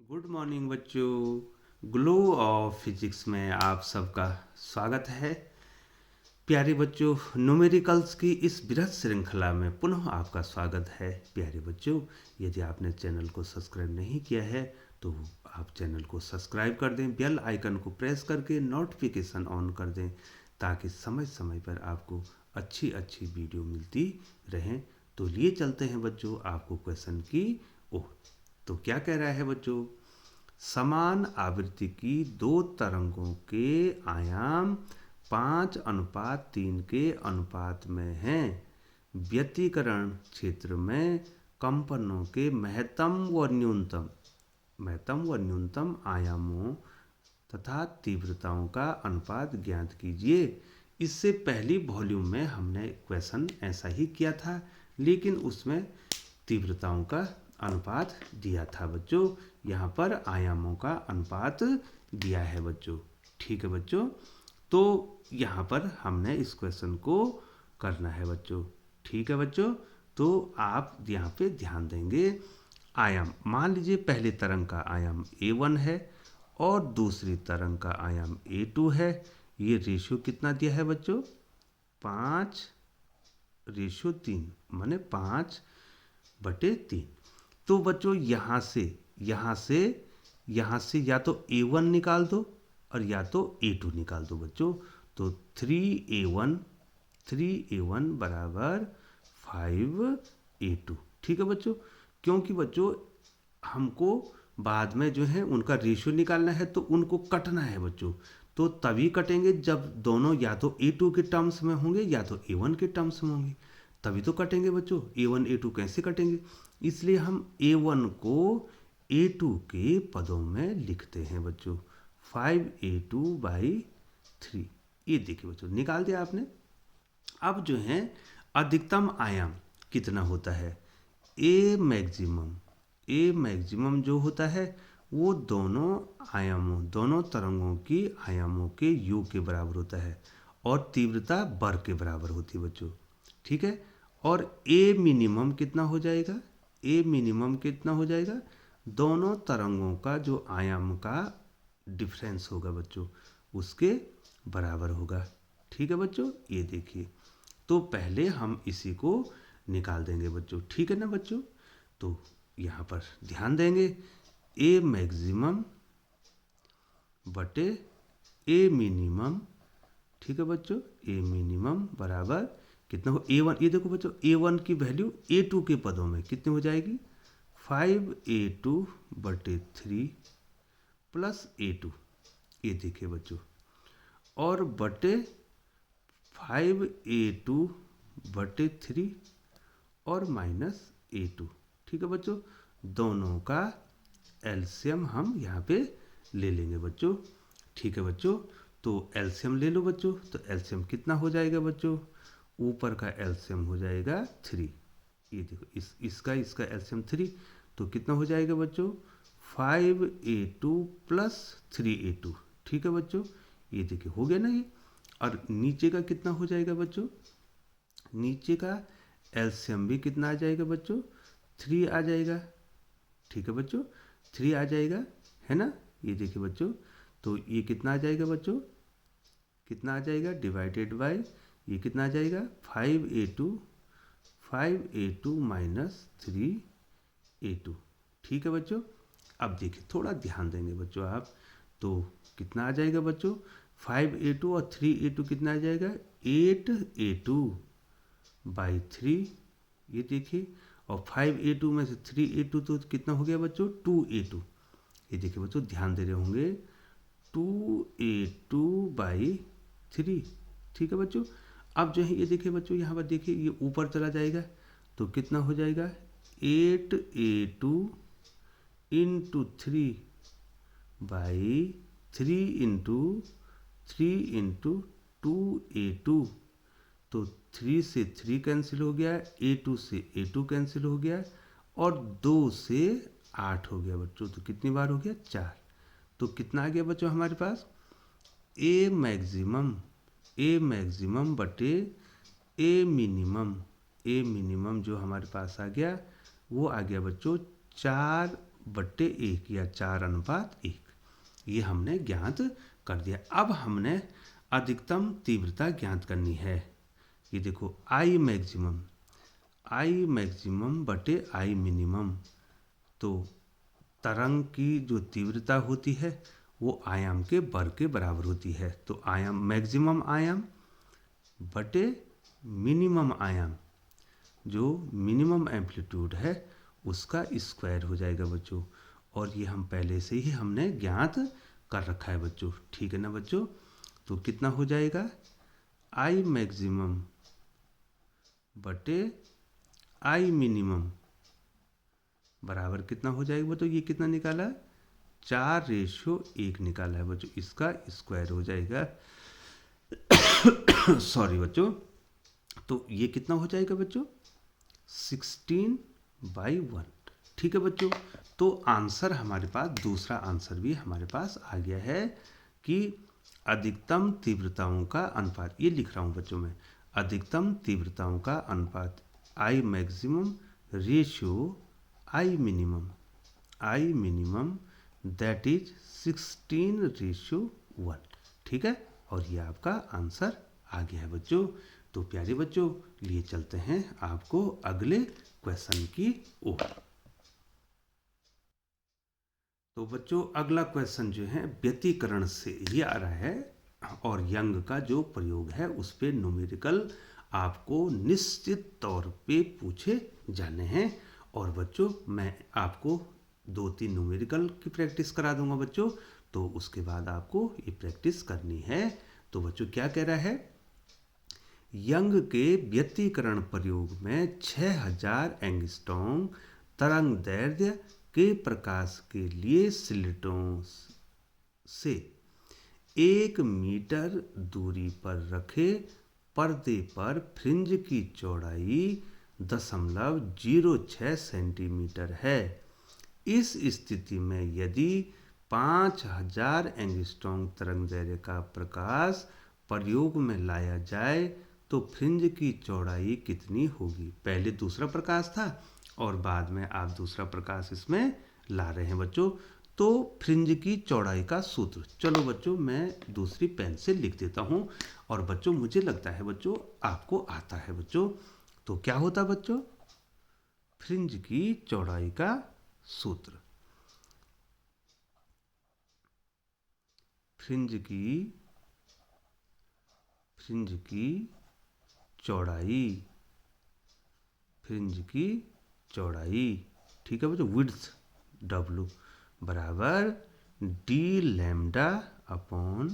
Good morning बच्चों। Glow of physics में आप सबका स्वागत है। प्यारे बच्चों, न्यूमेरिकल्स की इस बृहद श्रृंखला में पुनः आपका स्वागत है। प्यारे बच्चों, यदि आपने चैनल को सब्सक्राइब नहीं किया है तो आप चैनल को सब्सक्राइब कर दें, बेल आइकन को प्रेस करके नोटिफिकेशन ऑन कर दें ताकि समय समय पर आपको अच्छी अच्छी वीडियो मिलती रहें। तो लिए चलते हैं बच्चों आपको क्वेश्चन की ओर। तो क्या कह रहा है बच्चों? समान आवृत्ति की दो तरंगों के आयाम 5:3 के अनुपात में हैं। व्यतिकरण क्षेत्र में कंपनों के महत्तम व न्यूनतम आयामों तथा तीव्रताओं का अनुपात ज्ञात कीजिए। इससे पहली वॉल्यूम में हमने क्वेश्चन ऐसा ही किया था, लेकिन उसमें तीव्रताओं का अनुपात दिया था बच्चों। यहाँ पर आयामों का अनुपात दिया है बच्चों। ठीक है बच्चों, तो यहाँ पर हमने इस क्वेश्चन को करना है बच्चों। ठीक है बच्चों, तो आप यहाँ पे ध्यान देंगे। आयाम मान लीजिए पहली तरंग का आयाम a1 है और दूसरी तरंग का आयाम a2 है। ये रेशियो कितना दिया है बच्चों? 5:3 माने 5/3। तो बच्चों यहाँ से या तो a1 निकाल दो और या तो a2 निकाल दो बच्चों। तो 3a1 बराबर 5a2। ठीक है बच्चों, क्योंकि बच्चों हमको बाद में जो है उनका रेशियो निकालना है, तो उनको कटना है बच्चों। तो तभी कटेंगे जब दोनों या तो a2 के टर्म्स में होंगे या तो a1 के टर्म्स में होंगे, तभी तो कटेंगे बच्चों। a1 a2 कैसे कटेंगे? इसलिए हम a1 को a2 के पदों में लिखते हैं बच्चों। 5a2/3। ये देखिए बच्चों, निकाल दिया आपने। अब जो है अधिकतम आयाम कितना होता है? ए मैक्सिमम जो होता है वो दोनों तरंगों की आयामों के योग के बराबर होता है और तीव्रता वर्ग के बराबर होती है बच्चों। ठीक है, और ए मिनिमम कितना हो जाएगा? दोनों तरंगों का जो आयाम का डिफरेंस होगा बच्चों उसके बराबर होगा। ठीक है बच्चों, ये देखिए। तो पहले हम इसी को निकाल देंगे बच्चों। ठीक है ना बच्चों? तो यहाँ पर ध्यान देंगे, ए मैक्सिमम बटे ए मिनिमम। ठीक है बच्चों, ए मिनिमम बराबर कितना हो? a1। ये देखो बच्चों, a1 की वैल्यू a2 के पदों में कितनी हो जाएगी? 5a2/3 plus a2। ये देखिए बच्चों, और बटे 5a2/3 और माइनस a2। ठीक है बच्चों, दोनों का एलसीएम हम यहाँ पे ले लेंगे बच्चों। ठीक है बच्चों, तो एलसीएम ले लो बच्चों। तो एलसीएम कितना हो जाएगा बच्चों? ऊपर का एलसीएम हो जाएगा 3। ये देखो, इसका एलसीएम 3, तो कितना हो जाएगा बच्चों? 5a2 plus 3a2। ठीक है बच्चों, ये देखिए हो गया ना ये। और नीचे का कितना हो जाएगा बच्चों? नीचे का एलसीएम भी कितना आ जाएगा बच्चों? 3 आ जाएगा। ठीक है बच्चों, 3 आ जाएगा, है ना? ये देखिए बच्चों, तो ये कितना आ जाएगा बच्चों? कितना आ जाएगा? डिवाइडेड बाय ये कितना आ जाएगा? 5a2 minus 3a2। ठीक है बच्चों, अब देखिए थोड़ा ध्यान देंगे बच्चों आप। तो कितना आ जाएगा बच्चों? 5a2 और 3a2 कितना आ जाएगा? 8a2/3। ये देखिए, और 5a2 में से 3a2 तो कितना हो गया बच्चों? 2a2। ये देखिए बच्चों, ध्यान दे रहे होंगे, 2a2/3। ठीक है बच्चों, अब जो है ये देखिए बच्चों, यहाँ पर देखिए ये ऊपर चला जाएगा, तो कितना हो जाएगा? 8a2 into 3/3 into 3 into 2a2। तो 3 से 3 कैंसिल हो गया, a2 से a2 कैंसिल हो गया, और 2 से 8 हो गया बच्चों। तो कितनी बार हो गया? 4। तो कितना आ गया बच्चों हमारे पास? ए मैक्सिमम बटे ए मिनिमम जो हमारे पास आ गया वो आ गया बच्चों 4 बट्टे 1 या 4:1 ये हमने ज्ञात कर दिया। अब हमने अधिकतम तीव्रता ज्ञात करनी है। ये देखो आई मैक्सिमम बटे आई मिनिमम, तो तरंग की जो तीव्रता होती है वो आयाम के वर्ग के बराबर होती है। तो आयाम मैक्सिमम आयाम बटे मिनिमम आयाम, जो मिनिमम एम्पलीट्यूड है उसका स्क्वायर हो जाएगा बच्चों। और ये हम पहले से ही हमने ज्ञात कर रखा है बच्चों, ठीक है ना बच्चों। तो कितना हो जाएगा, आई मैक्सिमम बटे आई मिनिमम बराबर कितना हो जाएगा बच्चों, ये कितना निकाला, 4:1 निकाला है बच्चों, इसका स्क्वायर हो जाएगा सॉरी बच्चों। तो ये कितना हो जाएगा बच्चों, 16/1, ठीक है बच्चों। तो आंसर हमारे पास, दूसरा आंसर भी हमारे पास आ गया है कि अधिकतम तीव्रताओं का अनुपात, ये लिख रहा हूँ बच्चों मैं, अधिकतम तीव्रताओं का अनुपात I maximum ratio I minimum that is 16:1, ठीक है। और ये आपका आंसर आ गया है बच्चों। तो प्यारे बच्चों, लिए चलते हैं आपको अगले क्वेश्चन की ओर। तो बच्चों अगला क्वेश्चन जो है व्यतिकरण से ये आ रहा है, और यंग का जो प्रयोग है उस पे न्यूमेरिकल आपको निश्चित तौर पे पूछे जाने हैं। और बच्चों मैं आपको 2-3 न्यूमेरिकल की प्रैक्टिस करा दूंगा बच्चों, तो उसके बाद आपको ये प्रैक्टिस करनी है। तो बच्चों क्या कह रहा है, यंग के व्यतिकरण प्रयोग में 6000 एंगस्ट्रॉम तरंग दैर्ध्य के प्रकाश के लिए स्लिटों से 1 मीटर दूरी पर रखे पर्दे पर फ्रिंज की चौड़ाई 0.06 सेंटीमीटर है। इस स्थिति में यदि 5000 एंगस्ट्रॉम तरंगदैर्घ्य का प्रकाश प्रयोग में लाया जाए तो फ्रिंज की चौड़ाई कितनी होगी। पहले दूसरा प्रकाश था और बाद में आप दूसरा प्रकाश इसमें ला रहे हैं बच्चों। तो फ्रिंज की चौड़ाई का सूत्र, चलो बच्चों मैं दूसरी पेन से लिख देता हूं, और बच्चों मुझे लगता है बच्चों आपको आता है बच्चों। तो क्या होता बच्चों, फ्रिंज की चौड़ाई का सूत्र, फ्रिंज की चौड़ाई, ठीक है बच्चों, विड्थ W बराबर d लैम्डा अपॉन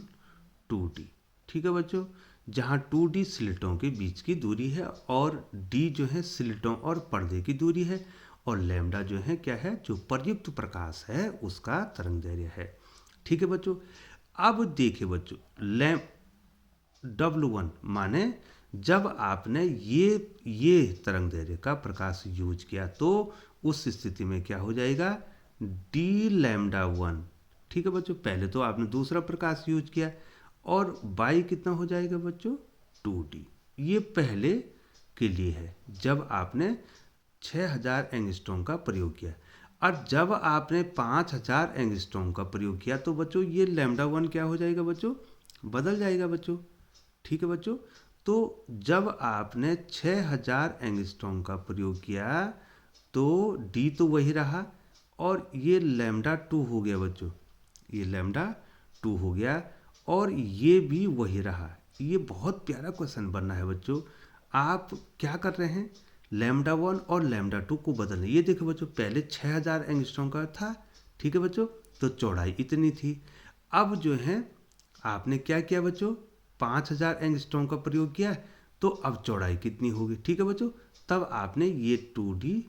2d, ठीक है बच्चों। जहाँ 2d स्लिटों के बीच की दूरी है और d जो है स्लिटों और पर्दे की दूरी है, और लैम्डा जो है क्या है, जो प्रयुक्त प्रकाश है उसका तरंगदैर्घ्य है, ठीक है बच्चों। अब देखिए बच्चों, W1 माने जब आपने ये तरंगदैर्घ्य का प्रकाश यूज किया तो उस स्थिति में क्या हो जाएगा, d लैम्डा 1, ठीक है बच्चों। पहले तो आपने दूसरा प्रकाश यूज किया, और बाई कितना हो जाएगा बच्चों, 2d। ये पहले के लिए है जब आपने 6000 एंगस्ट्रॉम का प्रयोग किया। और जब आपने 5000 एंगस्ट्रॉम का प्रयोग किया तो बच्चों ये लैम्डा 1 क्या हो जाएगा बच्चों, बदल जाएगा बच्चों, ठीक है बच्चों। तो जब आपने 6000 एंगस्ट्रॉम का प्रयोग किया तो d तो वही रहा, और ये लैम्डा 2 हो गया बच्चों, ये लैम्डा 2 हो गया, और ये भी वही रहा। ये बहुत प्यारा क्वेश्चन बनना है बच्चों। आप क्या कर रहे हैं, लैम्डा 1 और लैम्डा 2 को बदल रहे हैं। ये देखो बच्चों, पहले 6000 एंगस्ट्रॉम का था, ठीक है बच्चों, तो चौड़ाई इतनी थी। अब जो है आपने क्या किया बच्चों, 5000 एंगस्ट्रॉम का प्रयोग किया, तो अब चौड़ाई कितनी होगी, ठीक है बच्चों। तब आपने ये 2d,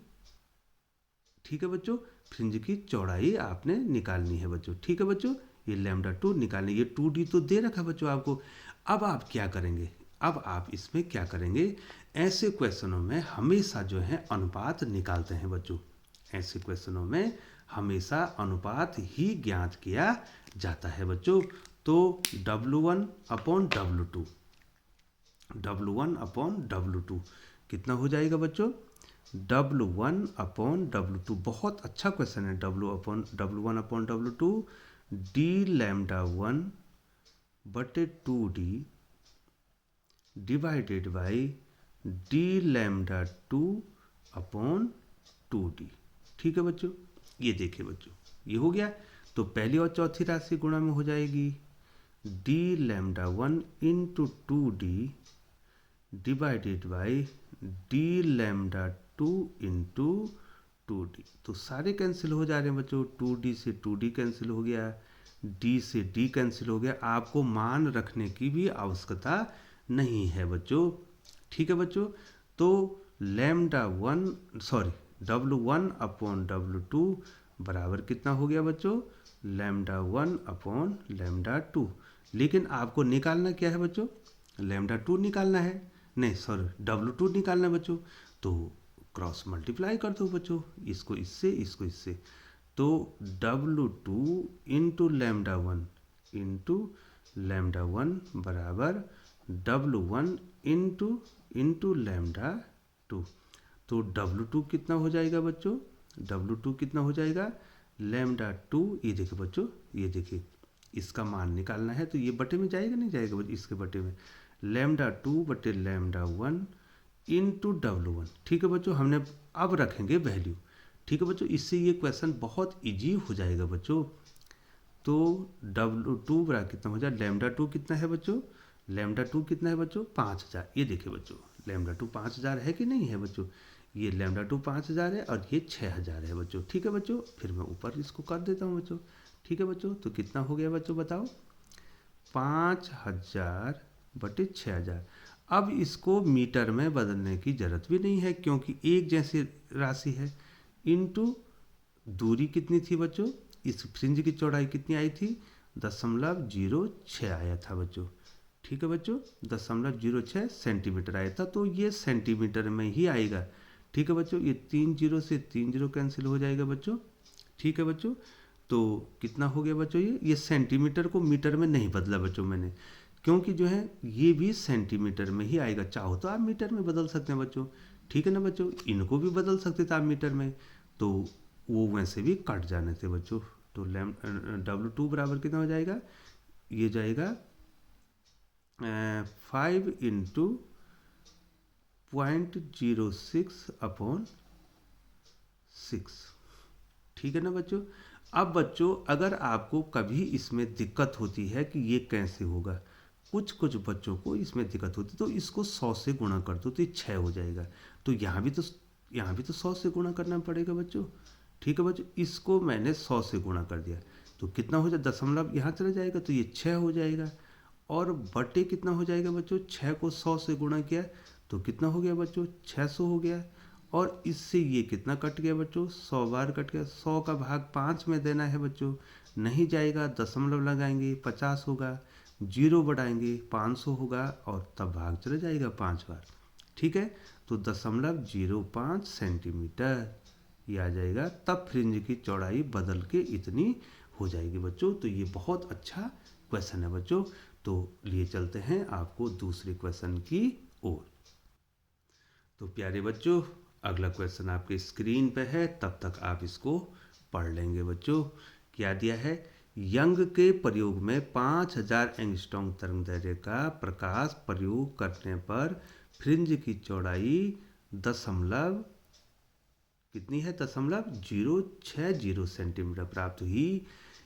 ठीक है बच्चों, फ्रिंज की चौड़ाई आपने निकालनी है बच्चों, ठीक है बच्चों। ये लैम्डा 2 निकालनी, ये 2d तो दे रखा बच्चों आपको। अब आप क्या करेंगे, अब आप इसमें क्या करेंगे, ऐसे क्वेश्चनों में हमेशा जो है अनुपात निकालते हैं बच्चों। ऐसे क्वेश्चनों में हमेशा अनुपात ही ज्ञात किया जाता है बच्चों। तो W1 अपॉन W2 कितना हो जाएगा बच्चों, W1/W2, बहुत अच्छा क्वेश्चन है। W1/W2 d लैम्डा 1 बटे 2d divided by d lambda 2/2d। ठीक है बच्चों, ये देखिए बच्चों, ये हो गया। तो पहली और चौथी राशि गुणा में हो जाएगी d lambda 1 into 2d divided by d lambda 2 into 2d। तो सारे कैंसिल हो जा रहे हैं बच्चों, 2d से 2d कैंसिल हो गया, d से d कैंसिल हो गया। आपको मान रखने की भी आवश्यकता नहीं है बच्चों। ठीक है बच्चों, तो W1/W2 बराबर कितना हो गया बच्चों, लैम्डा 1/λ2। लेकिन आपको निकालना क्या है बच्चों, लैम्डा 2 निकालना है, नहीं सॉरी W2 निकालना है बच्चों। तो क्रॉस मल्टीप्लाई कर दो बच्चों, इसको इससे इसको इससे। तो W2 इंटू लैम्डा 1 बराबर W1 इंटू लैम्डा 2। तो W2 कितना हो जाएगा बच्चों, W2 कितना हो जाएगा, लैम्डा 2। ये देखिए बच्चों, ये देखिए, इसका मान निकालना है तो ये बटे में जाएगा नहीं जाएगा बच्चों, इसके बटे में लैम्डा 2 बटे लैम्डा 1 इंटू W1। ठीक है बच्चों, हमने अब रखेंगे वैल्यू। ठीक है बच्चों, इससे ये क्वेश्चन बहुत इजी हो जाएगा बच्चों। तो W2 बराबर कितना हो जाए, लैम्डा 2 कितना है बच्चों, लैम्डा 2 कितना है बच्चों, 5000। ये देखिए बच्चों, लैम्डा 2 5000 है कि नहीं है बच्चों, ये लैम्डा 2 5000 है और ये 6000 है बच्चों। ठीक है बच्चों, फिर मैं ऊपर इसको कर देता हूँ बच्चों। ठीक है बच्चों, तो कितना हो गया बच्चों बताओ, 5000 बटे 6000। अब इसको मीटर में बदलने की ज़रूरत भी नहीं है क्योंकि एक जैसी राशि है। इनटू दूरी कितनी थी बच्चों, इस फ्रिंज की चौड़ाई कितनी आई थी, 0.06 आया था बच्चों। ठीक है बच्चों, 0.06 सेंटीमीटर आया था, तो ये सेंटीमीटर में ही आएगा। ठीक है बच्चों, ये 3 जीरो से 3 जीरो कैंसिल हो जाएगा बच्चों। ठीक है बच्चों, तो कितना हो गया बच्चों, ये सेंटीमीटर को मीटर में नहीं बदला बच्चों मैंने, क्योंकि जो है ये भी सेंटीमीटर में ही आएगा। चाहो तो आप मीटर में बदल सकते हैं बच्चों, ठीक है ना बच्चों, इनको भी बदल सकते थे आप मीटर में, तो वो वैसे भी कट जाने थे बच्चों। तो W2 बराबर कितना हो जाएगा, ये जाएगा 5 इंटू 0.06/6। ठीक है ना बच्चों। अब बच्चों अगर आपको कभी इसमें दिक्कत होती है कि ये कैसे होगा, कुछ बच्चों को इसमें दिक्कत होती है, तो इसको 100 से गुणा कर दो तो ये 6 हो जाएगा। तो यहाँ भी तो 100 से गुणा करना पड़ेगा बच्चों। ठीक है बच्चों, इसको मैंने 100 से गुणा कर दिया तो कितना हो जाए, दशमलव यहाँ चला जाएगा तो ये 6 हो जाएगा। और बटे कितना हो जाएगा बच्चों, 6 को 100 से गुणा किया तो कितना हो गया बच्चों, 600 हो गया। और इससे ये कितना कट गया बच्चों, 100 बार कट गया। 100 का भाग 5 में देना है बच्चों, नहीं जाएगा, दशमलव लगाएंगे 50 होगा, जीरो बढ़ाएंगे 500 होगा और तब भाग चला जाएगा 5 बार। ठीक है, तो 0.05 सेंटीमीटर ये आ जाएगा, तब फ्रिंज की चौड़ाई बदल के इतनी हो जाएगी बच्चों। तो ये बहुत अच्छा क्वेश्चन है बच्चों। तो लिए चलते हैं आपको दूसरे क्वेश्चन की ओर। तो प्यारे बच्चों, अगला क्वेश्चन आपके स्क्रीन पे है, तब तक आप इसको पढ़ लेंगे बच्चों। क्या दिया है, यंग के प्रयोग में 5000 एंगस्ट्रॉम तरंगदैर्घ्य का प्रकाश प्रयोग करने पर फ्रिंज की चौड़ाई दशमलव कितनी है, 0.060 सेंटीमीटर प्राप्त हुई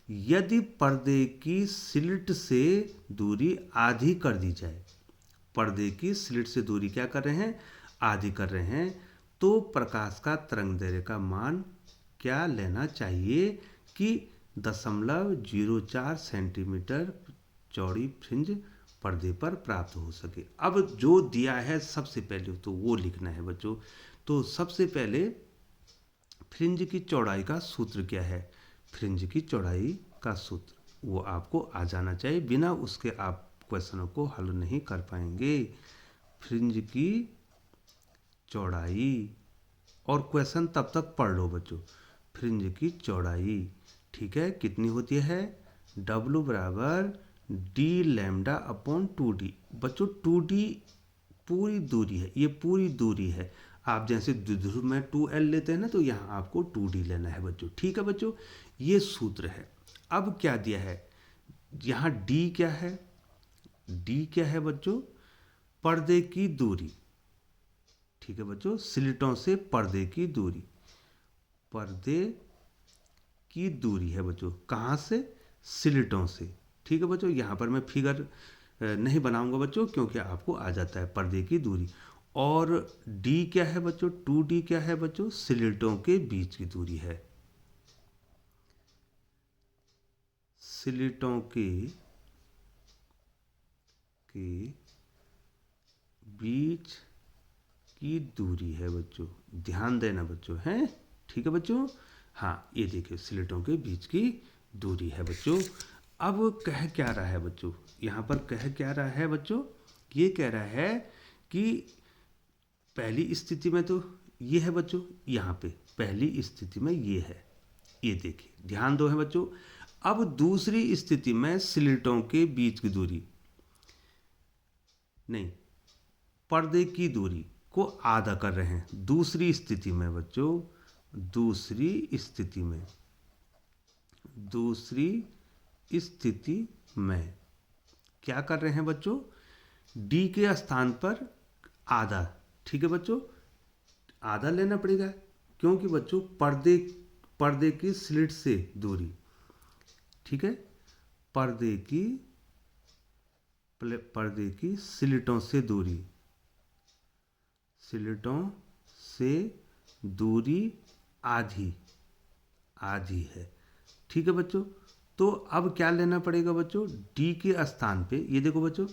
यदि पर्दे की स्लिट से दूरी आधी कर दी जाए। पर्दे की स्लिट से दूरी क्या कर रहे हैं, आधी कर रहे हैं, तो प्रकाश का तरंगदैर्घ्य का मान क्या लेना चाहिए कि 0.04 सेंटीमीटर चौड़ी फ्रिंज पर्दे पर प्राप्त हो सके। अब जो दिया है सबसे पहले तो वो लिखना है बच्चों। तो सबसे पहले फ्रिंज की चौड़ाई का सूत्र क्या है, फ्रिंज की चौड़ाई का सूत्र वो आपको आ जाना चाहिए, बिना उसके आप क्वेश्चनों को हल नहीं कर पाएंगे। फ्रिंज की चौड़ाई, और क्वेश्चन तब तक पढ़ लो बच्चों। फ्रिंज की चौड़ाई ठीक है कितनी होती है, W बराबर d लैम्डा अपॉन 2d। बच्चों 2d पूरी दूरी है, ये पूरी दूरी है। आप जैसे द्विध्रुव में 2l लेते हैं ना, तो यहाँ आपको 2d लेना है बच्चों। ठीक है बच्चों, ये सूत्र है। अब क्या दिया है यहाँ, d क्या है, d क्या है बच्चों, पर्दे की दूरी। ठीक है बच्चों, स्लिटों से पर्दे की दूरी, पर्दे की दूरी है बच्चों, कहाँ से, स्लिटों से। ठीक है बच्चों, यहाँ पर मैं फिगर नहीं बनाऊंगा बच्चों, क्योंकि आपको आ जाता है पर्दे की दूरी। और d क्या है बच्चों, 2d क्या है बच्चों, स्लिटों के बीच की दूरी है, स्लिटों के बीच की दूरी है बच्चों। ध्यान देना बच्चों, हैं। ठीक है बच्चों, हाँ ये देखिए स्लिटों के बीच की दूरी है बच्चों। अब कह क्या रहा है बच्चों, यहाँ पर कह क्या रहा है बच्चों, ये कह रहा है कि पहली स्थिति में तो ये है बच्चों, यहाँ पे पहली स्थिति में ये है, ये देखिए ध्यान दो है बच्चों। अब दूसरी स्थिति में स्लिटों के बीच की दूरी, नहीं, पर्दे की दूरी को आधा कर रहे हैं दूसरी स्थिति में बच्चों। दूसरी स्थिति में क्या कर रहे हैं बच्चों, d के स्थान पर आधा। ठीक है बच्चों, आधा लेना पड़ेगा, क्योंकि बच्चों पर्दे की स्लिट से दूरी, ठीक है, पर्दे की स्लिटों से दूरी आधी है। ठीक है बच्चों, तो अब क्या लेना पड़ेगा बच्चों, d के स्थान पे, ये देखो बच्चों,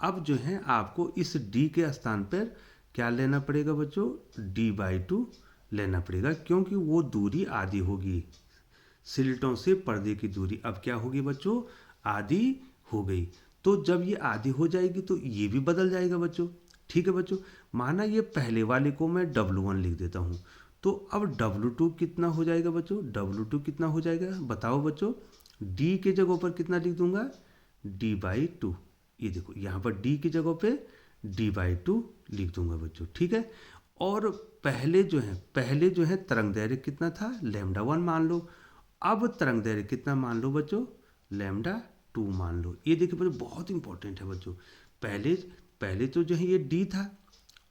अब जो है आपको इस d के स्थान पर क्या लेना पड़ेगा बच्चों, d/2 लेना पड़ेगा, क्योंकि वो दूरी आधी होगी, स्लिटों से पर्दे की दूरी अब क्या होगी बच्चों, आधी हो गई। तो जब ये आधी हो जाएगी तो ये भी बदल जाएगा बच्चों। ठीक है बच्चों, माना ये पहले वाले को मैं W1 लिख देता हूँ, तो अब W2 कितना हो जाएगा बच्चों, W2 कितना हो जाएगा बताओ बच्चों, D के जगह पर कितना लिख दूंगा, d/2। ये देखो यहाँ पर d की जगह पे d/2 लिख दूंगा बच्चों। ठीक है, और पहले जो है तरंग दैर्घ्य कितना था, λ1 मान लो। अब तरंग दैर्घ्य कितना मान लो बच्चों, λ2 मान लो। ये देखिए बच्चों बहुत इंपॉर्टेंट है बच्चों, पहले तो जो है ये d था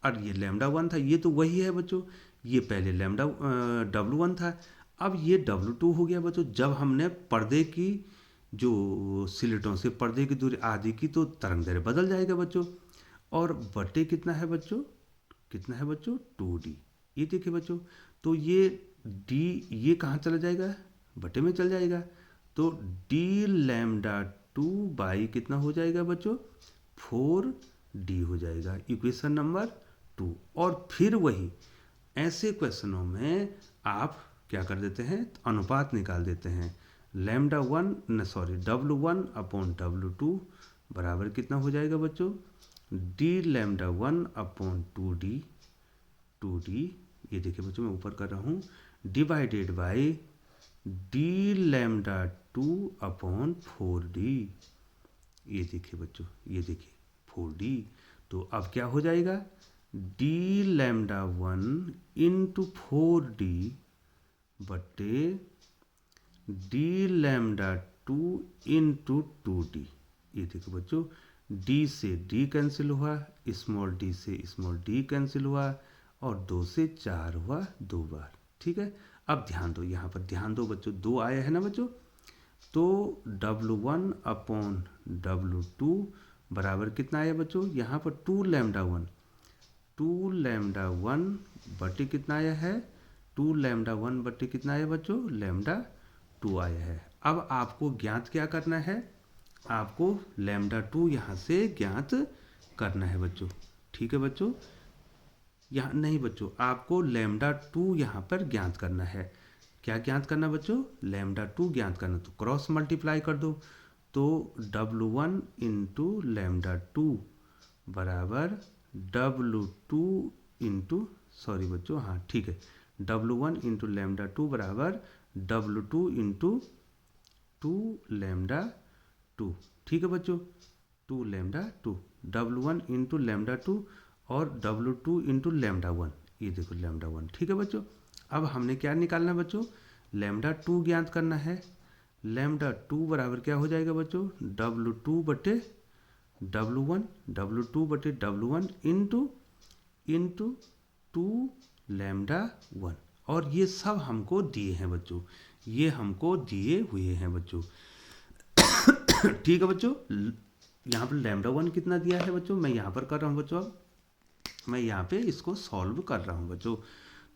और ये λ1 था, ये तो वही है बच्चों, ये पहले W1 था, अब ये W2 हो गया बच्चों। जब हमने पर्दे की जो स्लिटों से पर्दे की दूरी आधी की, तो तरंग दैर्घ्य बदल जाएगा बच्चों। और बटे कितना है बच्चों, 2d। ये देखिए बच्चों, तो ये d ये कहाँ चला जाएगा, बटे में चल जाएगा, तो d λ2 कितना हो जाएगा बच्चों, 4d हो जाएगा, इक्वेशन नंबर 2। और फिर वही ऐसे क्वेश्चनों में आप क्या कर देते हैं, अनुपात निकाल देते हैं, W1/W2 बराबर कितना हो जाएगा बच्चों, d1/2d, ये देखिए बच्चों मैं ऊपर कर रहा हूँ, डिवाइडेड बाय d2/4d। ये देखिए बच्चों, ये देखिए 4d, तो अब क्या हो जाएगा, d1 × 4d बटे d2 × 2d। ये देखो बच्चों, d से d कैंसिल हुआ, स्मॉल d से स्मॉल d कैंसिल हुआ, और 2 से 4 हुआ 2 बार। ठीक है, अब ध्यान दो, यहाँ पर ध्यान दो बच्चों, 2 आया है ना बच्चों, तो W1/W2 बराबर कितना आया बच्चों, यहाँ पर 2λ1 बटे कितना आया है, 2λ1 बटे कितना आया बच्चों, λ2 आया है। अब आपको ज्ञात क्या करना है, आपको λ2 यहाँ से ज्ञात करना है बच्चों। ठीक है बच्चों, यहाँ नहीं बच्चों, आपको λ2 यहाँ पर ज्ञात करना है। क्या ज्ञात करना बच्चों, λ2 ज्ञात करना, तो क्रॉस मल्टीप्लाई कर दो, तो W1 × λ2 बराबर W2 × सॉरी बच्चों, हाँ ठीक है, W1 × λ2 बराबर W2 × 2λ2। ठीक है बच्चों, 2λ2, W1 × λ2 और W2 × λ1, ये देखो लैम्डा 1। ठीक है बच्चों, अब हमने क्या निकालना है बच्चों, लैम्डा 2 ज्ञात करना है। लैम्डा 2 बराबर क्या हो जाएगा बच्चों, W2 बटे W1, W2 बटे W1 इंटू 2 लैम्डा 1। और ये सब हमको दिए हैं बच्चों, ये हमको दिए हुए हैं बच्चों। ठीक है बच्चों, यहाँ पर लैम्डा 1 कितना दिया है बच्चों, मैं यहाँ पर कर रहा हूँ बच्चों। अब मैं यहाँ पे इसको सॉल्व कर रहा हूँ बच्चों।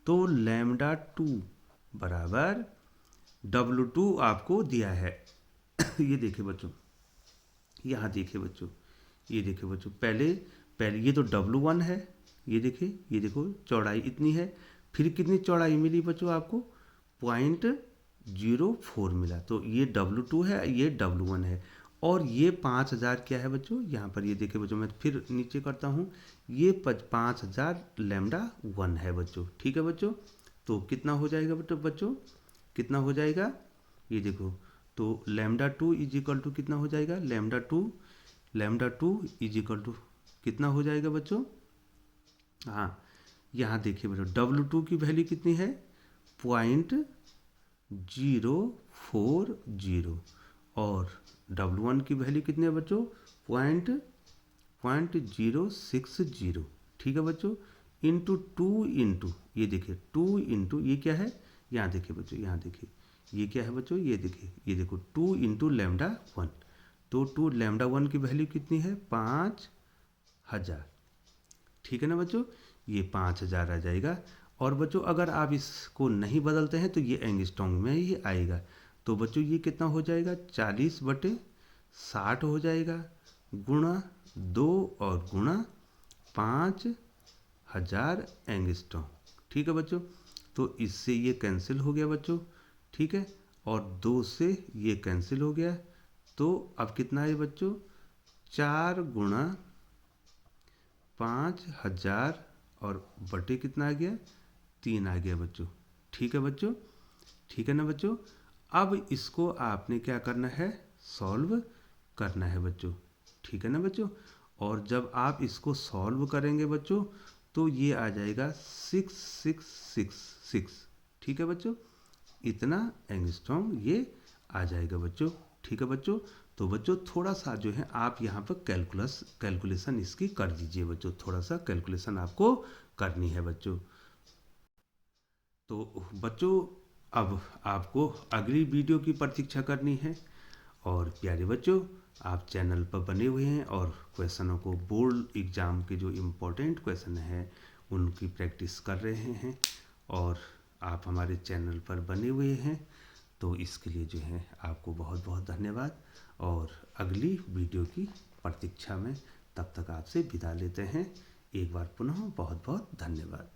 तो लैम्डा 2 बराबर W2 आपको दिया है। ये देखिए बच्चों, यहाँ देखिए बच्चों, ये देखिए बच्चों, पहले ये तो W1 है, ये देखिए, ये देखो चौड़ाई इतनी है, फिर कितनी चौड़ाई मिली बच्चों आपको, 0.04 मिला। तो ये W2 है, ये W1 है, और ये 5000 क्या है बच्चों, यहाँ पर ये देखिए बच्चों, मैं फिर नीचे करता हूँ, ये 5000 लैम्डा 1 है बच्चों। ठीक है बच्चों, तो कितना हो जाएगा बच्चों, कितना हो जाएगा, ये देखो, तो लैम्डा 2 इज इक्वल टू कितना हो जाएगा, lambda two is equal to कितना हो जाएगा बच्चों, हाँ यहाँ देखिए बच्चों, W2 की वैल्यू कितनी है, 0.040, और W1 की वैल्यू कितनी है बच्चों, 0.060। ठीक है बच्चों, इंटू 2 इंटू, ये देखिए 2 इंटू, ये क्या है, यहाँ देखिए बच्चों, यहाँ देखिए, ये क्या है बच्चों, ये देखिए, ये देखो 2 इंटू लैम्डा 1। तो 2 लैम्डा 1 की वैल्यू कितनी है, 5000। ठीक है ना बच्चों, ये 5000 आ जाएगा। और बच्चों अगर आप इसको नहीं बदलते हैं तो ये एंगस्ट्रॉम में ही आएगा। तो बच्चों ये कितना हो जाएगा, 40/60 हो जाएगा, गुणा 2 और गुणा 5000 एंगस्ट्रॉम। ठीक है बच्चों, तो इससे ये कैंसिल हो गया बच्चों। ठीक है, और 2 से ये कैंसिल हो गया, तो अब कितना है बच्चों, 4 गुणा 5000 और बटे कितना आ गया, 3 आ गया बच्चों। ठीक है बच्चों, ठीक है ना बच्चों, अब इसको आपने क्या करना है, सॉल्व करना है बच्चों। ठीक है ना बच्चों, और जब आप इसको सॉल्व करेंगे बच्चों तो ये आ जाएगा 6666। ठीक है बच्चों, इतना एंगस्ट्रॉम ये आ जाएगा बच्चों। ठीक है बच्चों, तो बच्चों थोड़ा सा जो है आप यहाँ पर कैलकुलेशन इसकी कर दीजिए बच्चों, थोड़ा सा कैलकुलेशन आपको करनी है बच्चों। तो बच्चों अब आपको अगली वीडियो की प्रतीक्षा करनी है। और प्यारे बच्चों, आप चैनल पर बने हुए हैं और क्वेश्चनों को, बोर्ड एग्ज़ाम के जो इम्पोर्टेंट क्वेश्चन हैं उनकी प्रैक्टिस कर रहे हैं, और आप हमारे चैनल पर बने हुए हैं, तो इसके लिए जो है आपको बहुत बहुत धन्यवाद। और अगली वीडियो की प्रतीक्षा में, तब तक आपसे विदा लेते हैं। एक बार पुनः बहुत बहुत धन्यवाद।